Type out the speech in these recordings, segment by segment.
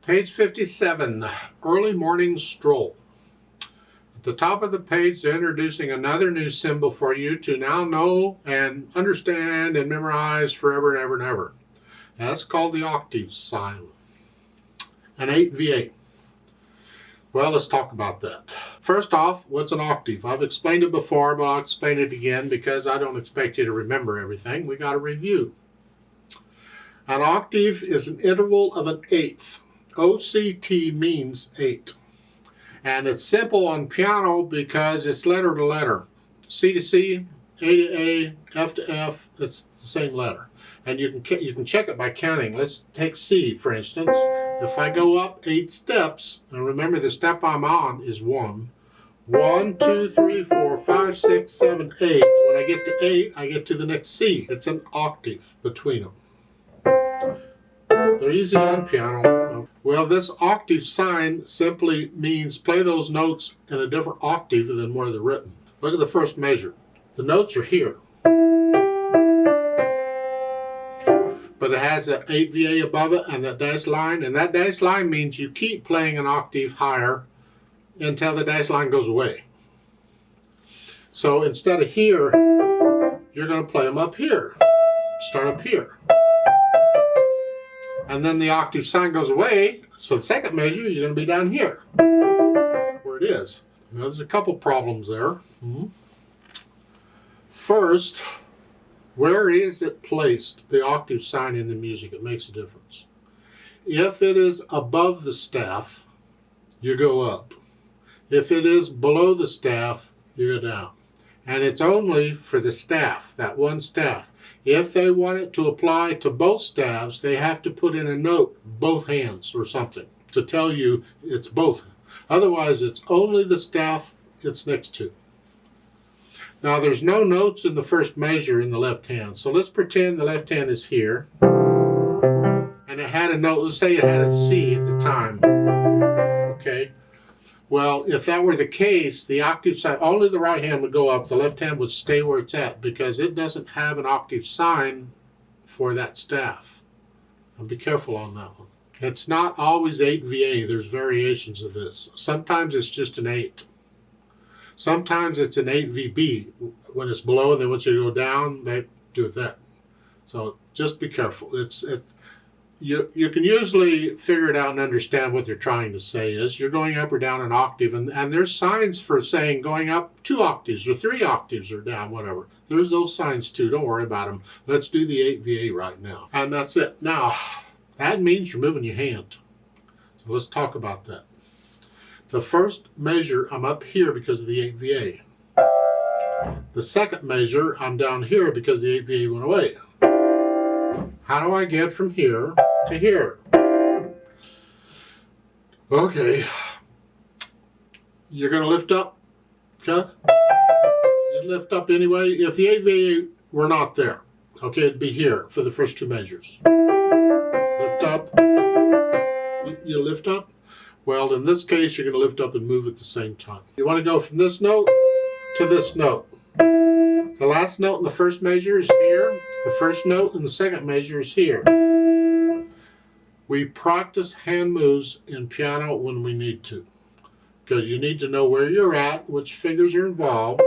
Page 57, Early Morning Stroll. At the top of the page, they're introducing another new symbol for you to now know and understand and memorize forever and ever and ever. That's called the octave sign, an 8VA. Well, let's talk about that. First off, what's an octave? I've explained it before, but I'll explain it again because I don't expect you to remember everything. We got to review. An octave is an interval of an eighth. OCT means 8. And it's simple on piano because it's letter to letter. C to C, A to A, F to F, it's the same letter. And you can check it by counting. Let's take C, for instance. If I go up 8 steps, and remember the step I'm on is 1. 1, 2, 3, 4, 5, 6, 7, 8. When I get to 8, I get to the next C. It's an octave between them. They're easy on piano. Well, this octave sign simply means play those notes in a different octave than where they're written. Look at the first measure. The notes are here. But it has that 8VA above it and that dashed line. And that dashed line means you keep playing an octave higher until the dashed line goes away. So instead of here, you're going to play them up here. Start up here. And then the octave sign goes away, so the second measure, you're going to be down here, where it is. Now, there's a couple problems there. First, where is it placed, the octave sign in the music? It makes a difference. If it is above the staff, you go up. If it is below the staff, you go down. And it's only for the staff, that one staff. If they want it to apply to both staves, they have to put in a note, both hands or something, to tell you it's both. Otherwise, it's only the staff it's next to. Now, there's no notes in the first measure in the left hand. So let's pretend the left hand is here. And it had a note, let's say it had a C at the time. Okay. Well, if that were the case, the octave sign, only the right hand would go up, the left hand would stay where it's at because it doesn't have an octave sign for that staff. Now be careful on that one. It's not always 8VA, there's variations of this. Sometimes it's just an 8. Sometimes it's an 8VB. When it's below and they want you to go down, they do that. So just be careful. You can usually figure it out and understand what they're trying to say is you're going up or down an octave, and there's signs for saying going up 2 octaves or 3 octaves or down, whatever. There's those signs too. Don't worry about them. Let's do the 8VA right now. And that's it. Now, that means you're moving your hand. So let's talk about that. The first measure, I'm up here because of the 8VA. The second measure, I'm down here because the 8VA went away. How do I get from here to here? Okay. You're going to lift up, Chuck? You lift up anyway. If the 8VA were not there, okay, it'd be here for the first 2 measures. Lift up. You lift up? Well, in this case, you're going to lift up and move at the same time. You want to go from this note to this note. The last note in the first measure is here. The first note in the second measure is here. We practice hand moves in piano when we need to. Because you need to know where you're at, which fingers are involved.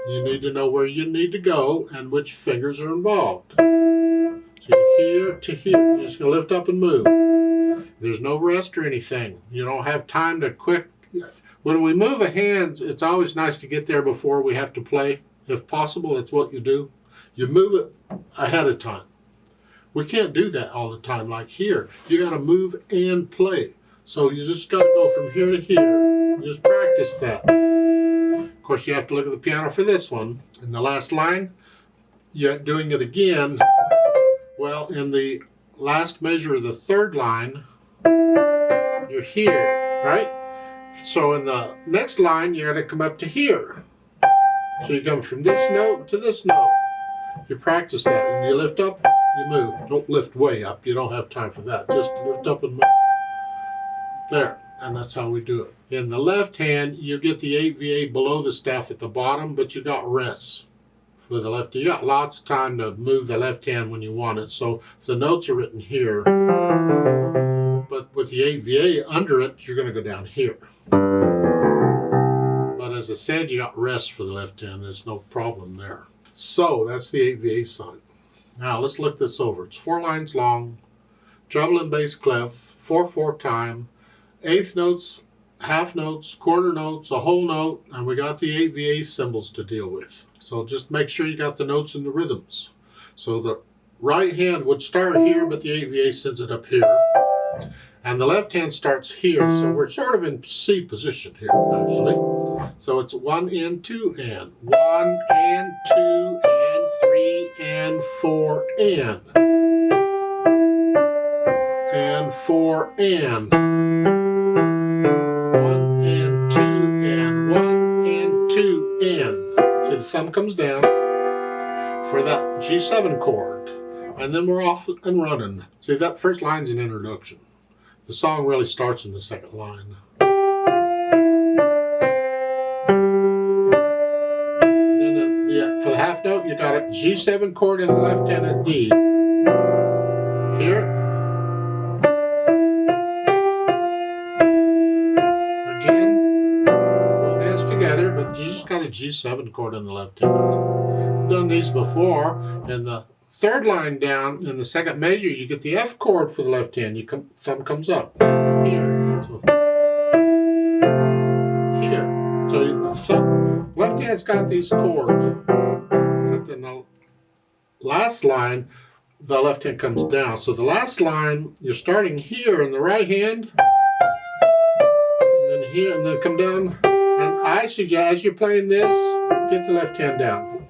You need to know where you need to go and which fingers are involved. So here to here. You're just going to lift up and move. There's no rest or anything. You don't have time to quick. When we move a hand, it's always nice to get there before we have to play. If possible, that's what you do. You move it ahead of time. We can't do that all the time like here. You got to move and play. So you just got to go from here to here. Just practice that. Of course, you have to look at the piano for this one. In the last line, you're doing it again. Well, in the last measure of the third line, you're here, right? So in the next line, you're going to come up to here. So you come from this note to this note. You practice that, and you lift up, you move. Don't lift way up. You don't have time for that. Just lift up and move. There, and that's how we do it. In the left hand, you get the 8VA below the staff at the bottom, but you got rests for the left. You got lots of time to move the left hand when you want it. So the notes are written here, but with the 8VA under it, you're going to go down here. But as I said, you got rest for the left hand. There's no problem there. So that's the 8VA sign. Now let's look this over. It's 4 lines long, treble and bass clef, 4/4 time, eighth notes, half notes, quarter notes, a whole note, and we got the 8VA symbols to deal with. So just make sure you got the notes and the rhythms. So the right hand would start here, but the 8VA sends it up here. And the left hand starts here, so we're sort of in C position here, actually. So it's 1 and 2 and. 1 and 2 and 3 and 4 and. And 4 and. 1 and 2 and. 1 and 2 and. So the thumb comes down for that G7 chord. And then we're off and running. See, that first line's an introduction. The song really starts in the second line. And then for the half note, you got a G7 chord in the left hand at D. Here. Again, both hands together, but you just got a G7 chord in the left hand. I've done these before, and the third line down in the second measure, you get the F chord for the left hand. Thumb comes up here. So here. So the left hand's got these chords. Except in the last line, the left hand comes down. So the last line, you're starting here in the right hand, and then here, and then come down. And I suggest, as you're playing this, get the left hand down.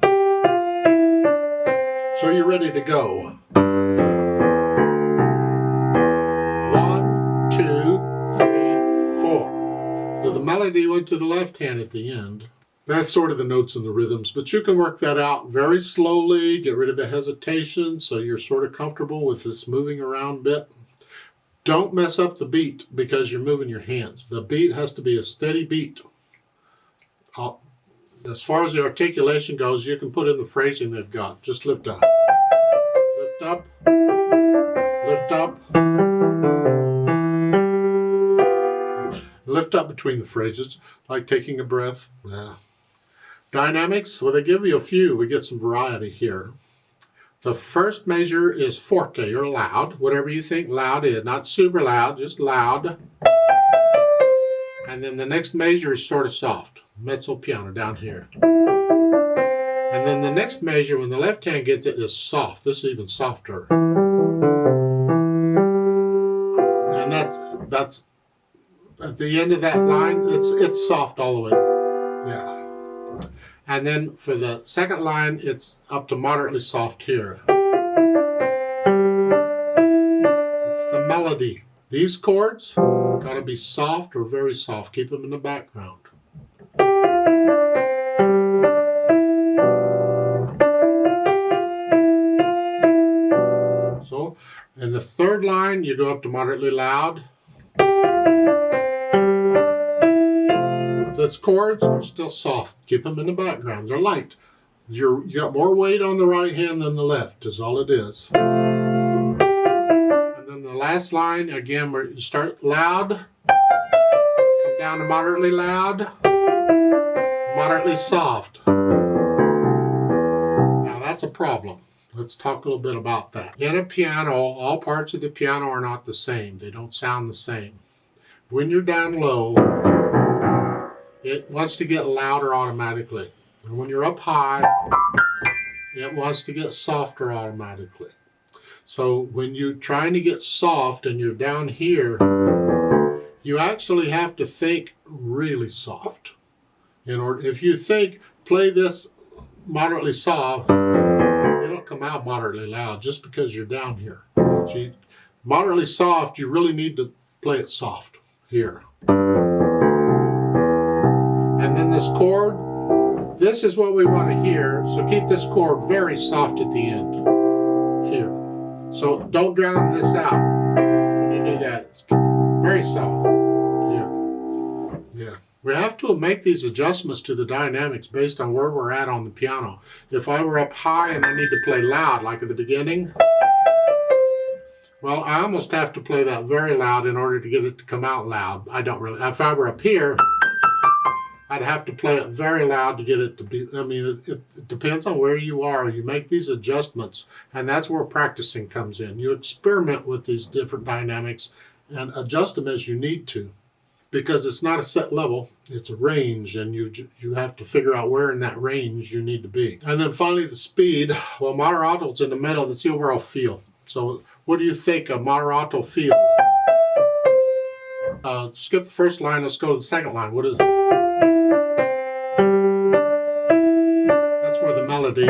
So you're ready to go. 1, 2, 3, 4. So the melody went to the left hand at the end. That's sort of the notes and the rhythms, but you can work that out very slowly, get rid of the hesitation so you're sort of comfortable with this moving around bit. Don't mess up the beat because you're moving your hands. The beat has to be a steady beat. As far as the articulation goes, you can put in the phrasing they've got. Just lift up. Lift up. Lift up. Lift up between the phrases, like taking a breath. Yeah. Dynamics, well, they give you a few. We get some variety here. The first measure is forte, or loud, whatever you think loud is. Not super loud, just loud. And then the next measure is sort of soft. Mezzo piano down here. And then the next measure, when the left hand gets it, is soft. This is even softer. And that's at the end of that line, it's soft all the way. Yeah. And then for the second line, it's up to moderately soft here. It's the melody. These chords gotta be soft or very soft. Keep them in the background. So, in the third line, you go up to moderately loud. Those chords are still soft. Keep them in the background. They're light. You got more weight on the right hand than the left, is all it is. And then the last line, again, where you start loud, come down to moderately loud, moderately soft. Now that's a problem. Let's talk a little bit about that. In a piano, all parts of the piano are not the same. They don't sound the same. When you're down low, it wants to get louder automatically. And when you're up high, it wants to get softer automatically. So when you're trying to get soft and you're down here, you actually have to think really soft. If you think, play this moderately soft, it'll come out moderately loud just because you're down here. So moderately soft, you really need to play it soft here. And then this chord, this is what we want to hear. So keep this chord very soft at the end here. So don't drown this out when you do that. It's very soft here. Yeah. We have to make these adjustments to the dynamics based on where we're at on the piano. If I were up high and I need to play loud, like at the beginning, Well, I almost have to play that very loud in order to get it to come out loud. I don't really. If I were up here, I'd have to play it very loud to get it to be. I mean, it depends on where you are. You make these adjustments, and that's where practicing comes in. You experiment with these different dynamics and adjust them as you need to, because it's not a set level, it's a range, and you have to figure out where in that range you need to be. And then finally the speed. Well, moderato's in the middle. That's the overall feel. So what do you think a moderato feel? Skip the first line, let's go to the second line. What is it? That's where the melody.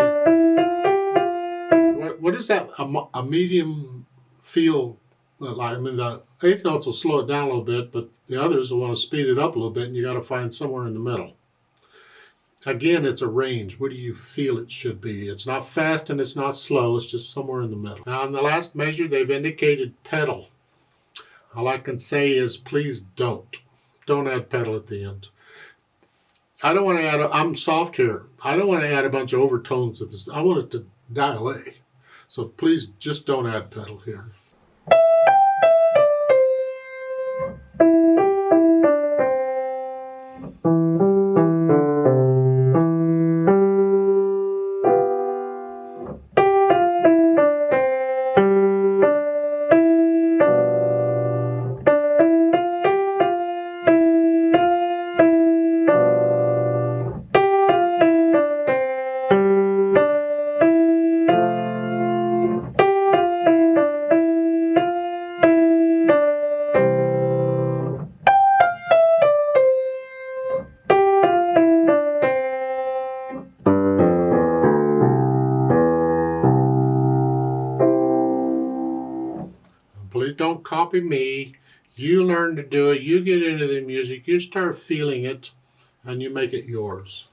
What is that, a medium feel like? I mean, the eighth notes will slow it down a little bit, but the others will want to speed it up a little bit, and you got to find somewhere in the middle. Again, it's a range. What do you feel it should be? It's not fast and it's not slow. It's just somewhere in the middle. Now, in the last measure, they've indicated pedal. All I can say is please don't add pedal at the end. I don't want to add, I'm soft here. I don't want to add a bunch of overtones at this. I want it to die away. So please just don't add pedal here. Please don't copy me. You learn to do it. You get into the music. You start feeling it, and you make it yours.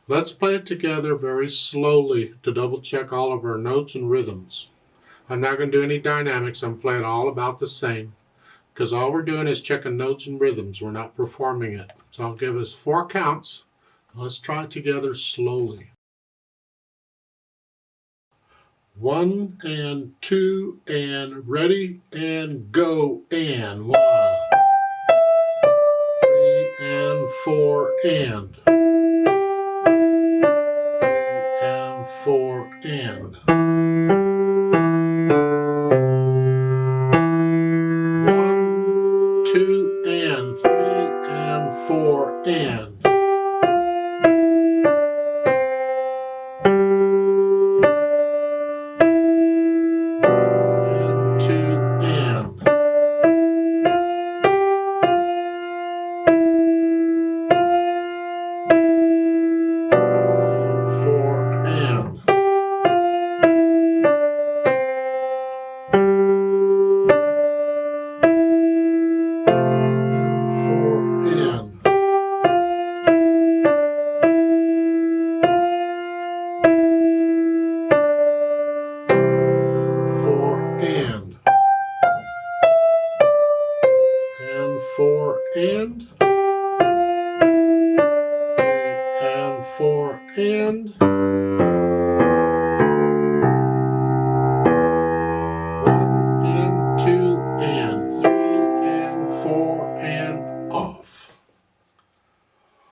Let's play it together very slowly to double check all of our notes and rhythms. I'm not going to do any dynamics. I'm playing all about the same, because all we're doing is checking notes and rhythms. We're not performing it. So I'll give us 4 counts. Let's try it together slowly. 1 and 2 and ready and go and 1, 3 and 4 and 3 and 4 and 1, 2 and 3 and 4 and 4 and 3 and 4 and